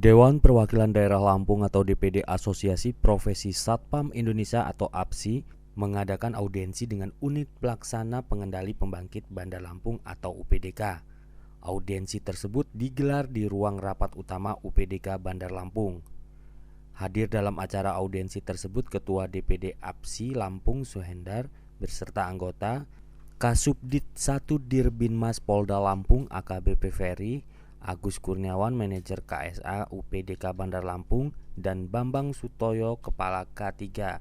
Dewan Perwakilan Daerah Lampung atau DPD Asosiasi Profesi Satpam Indonesia atau APSI mengadakan audiensi dengan Unit Pelaksana Pengendali Pembangkit Bandar Lampung atau UPDK. Audiensi tersebut digelar di ruang rapat utama UPDK Bandar Lampung. Hadir dalam acara audiensi tersebut Ketua DPD APSI Lampung Suhendar beserta anggota Kasubdit 1 Dirbinmas Polda Lampung AKBP Ferry, Agus Kurniawan, Manajer KSA UPDK Bandar Lampung, dan Bambang Sutoyo, Kepala K3.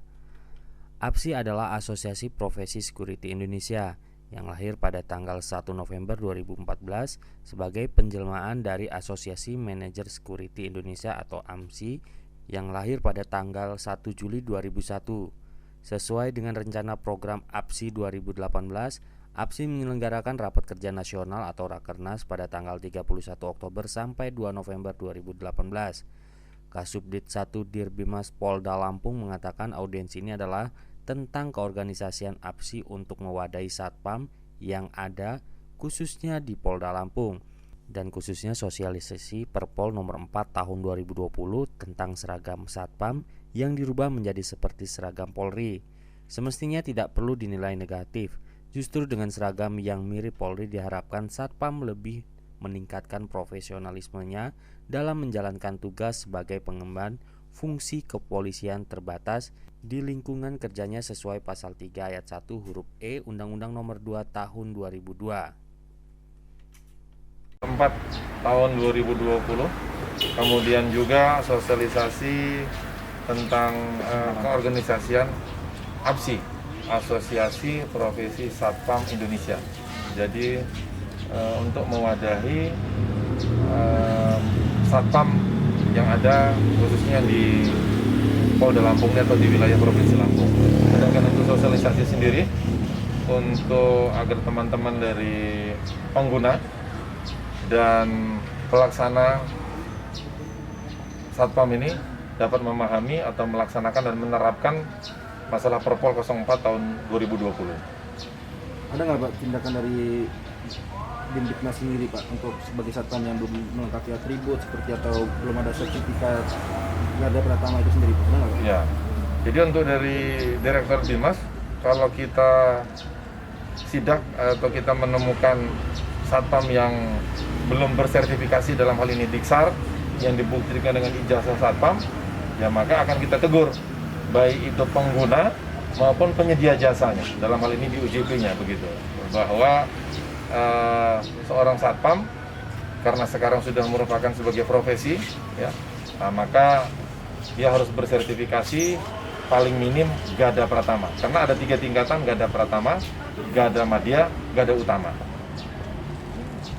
APSI adalah Asosiasi Profesi Security Indonesia yang lahir pada tanggal 1 November 2014 sebagai penjelmaan dari Asosiasi Manajer Security Indonesia atau AMSI yang lahir pada tanggal 1 Juli 2001. Sesuai dengan rencana program APSI 2018, APSI menyelenggarakan rapat kerja nasional atau Rakernas pada tanggal 31 Oktober sampai 2 November 2018. Kasubdit 1 Dirbimas Polda Lampung mengatakan audiensi ini adalah tentang keorganisasian APSI untuk mewadahi satpam yang ada khususnya di Polda Lampung dan khususnya sosialisasi Perpol nomor 4 tahun 2020 tentang seragam satpam yang dirubah menjadi seperti seragam Polri. Semestinya tidak perlu dinilai negatif. Justru dengan seragam yang mirip Polri diharapkan satpam lebih meningkatkan profesionalismenya dalam menjalankan tugas sebagai pengemban fungsi kepolisian terbatas di lingkungan kerjanya sesuai pasal 3 ayat 1 huruf E Undang-Undang nomor 2 tahun 2002. 4 tahun 2020, kemudian juga sosialisasi tentang keorganisasian APSI, Asosiasi Profesi Satpam Indonesia. Jadi untuk mewadahi satpam yang ada khususnya di Polda Lampung atau di wilayah Provinsi Lampung. Sedangkan untuk sosialisasi sendiri untuk agar teman-teman dari pengguna dan pelaksana satpam ini dapat memahami atau melaksanakan dan menerapkan masalah Perpol 04 tahun 2020. Ada nggak Pak tindakan dari Dinkes sendiri Pak untuk sebagai satpam yang belum melengkapi atribut seperti atau belum ada sertifikat garda pratama itu sendiri Pak? Ada nggak Pak? Ya, jadi untuk dari Direktur Dimas, kalau kita sidak atau kita menemukan satpam yang belum bersertifikasi dalam hal ini Diksar yang dibuktikan dengan ijazah satpam, ya maka akan kita tegur baik itu pengguna maupun penyedia jasanya, dalam hal ini di UJP-nya begitu, bahwa seorang satpam karena sekarang sudah merupakan sebagai profesi ya, maka dia harus bersertifikasi paling minim garda pratama, karena ada 3 tingkatan garda pratama, garda madya, garda utama.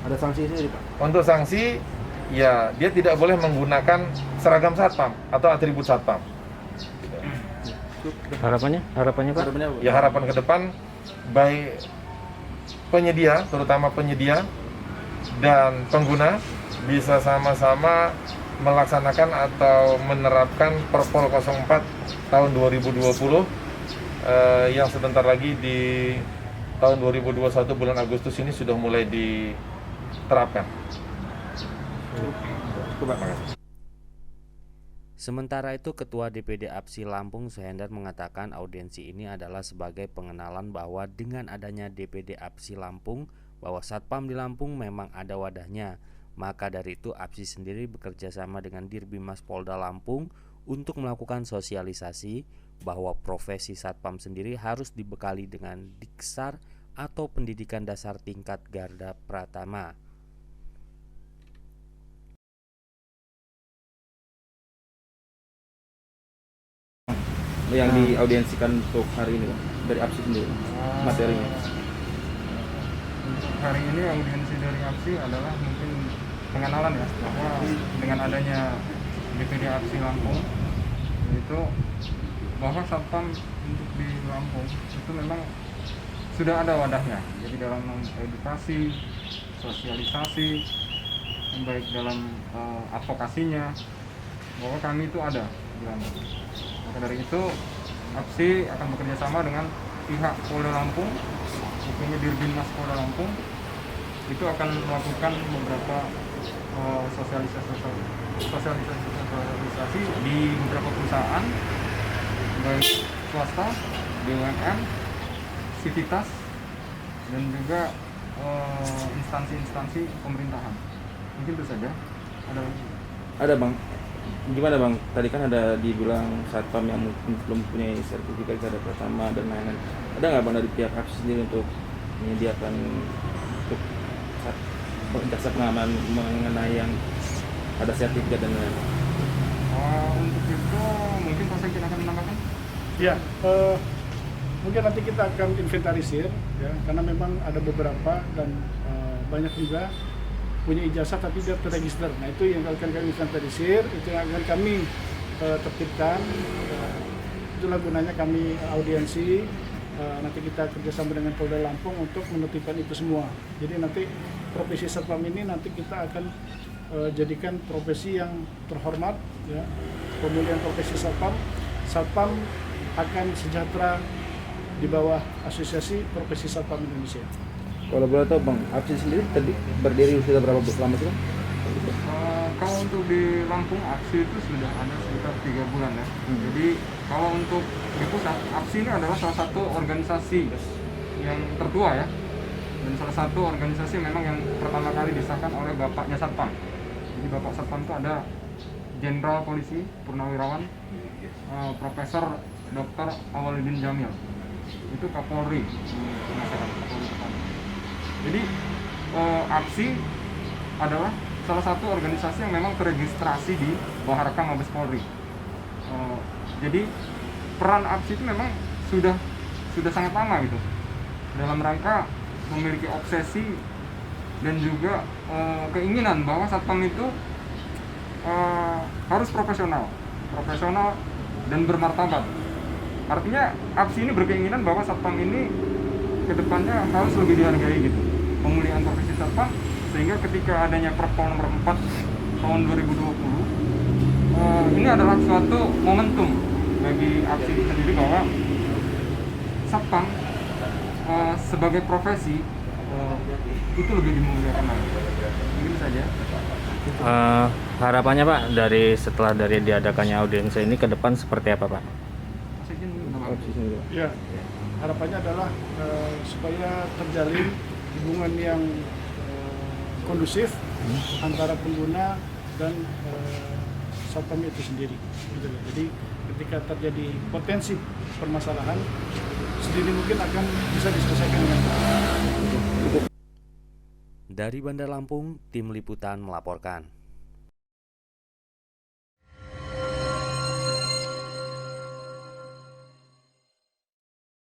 Ada sanksi sendiri Pak? Untuk sanksi, ya dia tidak boleh menggunakan seragam satpam atau atribut satpam. Harapannya Pak? Ya harapan ke depan baik penyedia, terutama penyedia dan pengguna bisa sama-sama melaksanakan atau menerapkan Perpol 04 tahun 2020 yang sebentar lagi di tahun 2021 bulan Agustus ini sudah mulai diterapkan. Terima kasih. Sementara itu Ketua DPD APSI Lampung Suhendar mengatakan audiensi ini adalah sebagai pengenalan bahwa dengan adanya DPD APSI Lampung bahwa satpam di Lampung memang ada wadahnya. Maka dari itu APSI sendiri bekerja sama dengan Dirbimas Polda Lampung untuk melakukan sosialisasi bahwa profesi satpam sendiri harus dibekali dengan Diksar atau pendidikan dasar tingkat garda pratama. Yang diaudiensikan untuk hari ini Pak, dari APSI sendiri materinya. Hari ini audiensi dari APSI adalah mungkin pengenalan ya, bahwa dengan adanya DPD APSI Lampung itu bahwa satpam untuk di Lampung itu memang sudah ada wadahnya. Jadi dalam edukasi, sosialisasi, baik dalam advokasinya, bahwa kami itu ada di Lampung. Maka dari itu APSI akan bekerja sama dengan pihak Polda Lampung, bukannya Dirbinmas Polda Lampung, itu akan melakukan beberapa sosialisasi di beberapa perusahaan baik swasta, BUMN, Sivitas, dan juga instansi-instansi pemerintahan. Mungkin itu saja. Ada bang, gimana bang? Tadi kan ada dibilang satpam yang mungkin belum punya sertifikat garda pertama dan lain-lain. Ada nggak bang dari pihak APSI sendiri untuk menyediakan untuk jasa pengamanan mengenai yang ada sertifikat dan lain-lain? Untuk itu mungkin Pak Sekjen akan menambahkan. Ya, mungkin nanti kita akan inventarisir ya, karena memang ada beberapa dan banyak juga punya ijazah tapi tidak terregister. Nah itu yang akan kami inventarisir, itu yang akan kami tertibkan. Itulah gunanya kami audiensi. Nanti kita kerjasama dengan Polda Lampung untuk menertibkan itu semua. Jadi nanti profesi satpam ini nanti kita akan jadikan profesi yang terhormat. Ya. Pemulihan profesi satpam akan sejahtera di bawah Asosiasi Profesi Satpam Indonesia. Kalau boleh tahu bang, APSI sendiri tadi berdiri sudah berapa lama sih bang? Kalau untuk di Lampung APSI itu sudah ada sekitar 3 bulan ya. Jadi kalau untuk di pusat, APSI ini adalah salah satu organisasi yang tertua ya, dan salah satu organisasi memang yang pertama kali disahkan oleh bapaknya Satpam. Jadi bapak Satpam itu ada Jenderal Polisi Purnawirawan Profesor Dr. Awaludin Jamil, itu Kapolri di masyarakat, Kapolri pertama. Jadi APSI adalah salah satu organisasi yang memang terregistrasi di bawah rekam Mabes Polri. Jadi peran APSI itu memang sudah sangat lama gitu dalam rangka memiliki obsesi dan juga keinginan bahwa satpam itu harus profesional dan bermartabat. Artinya APSI ini berkeinginan bahwa satpam ini kedepannya harus lebih dihargai gitu, pemulihan profesi satpam, sehingga ketika adanya Perpol nomor 4 tahun 2020 ini adalah suatu momentum bagi APSI sendiri bahwa satpam sebagai profesi itu lebih dimuliakan lagi. Mungkin saja. Harapannya Pak setelah diadakannya audiensi ini ke depan seperti apa Pak? Ya, harapannya adalah supaya terjalin hubungan yang kondusif antara pengguna dan satpam itu sendiri. Gitu. Jadi ketika terjadi potensi permasalahan, sendiri mungkin akan bisa diselesaikan dengan baik. Dari Bandar Lampung, tim liputan melaporkan.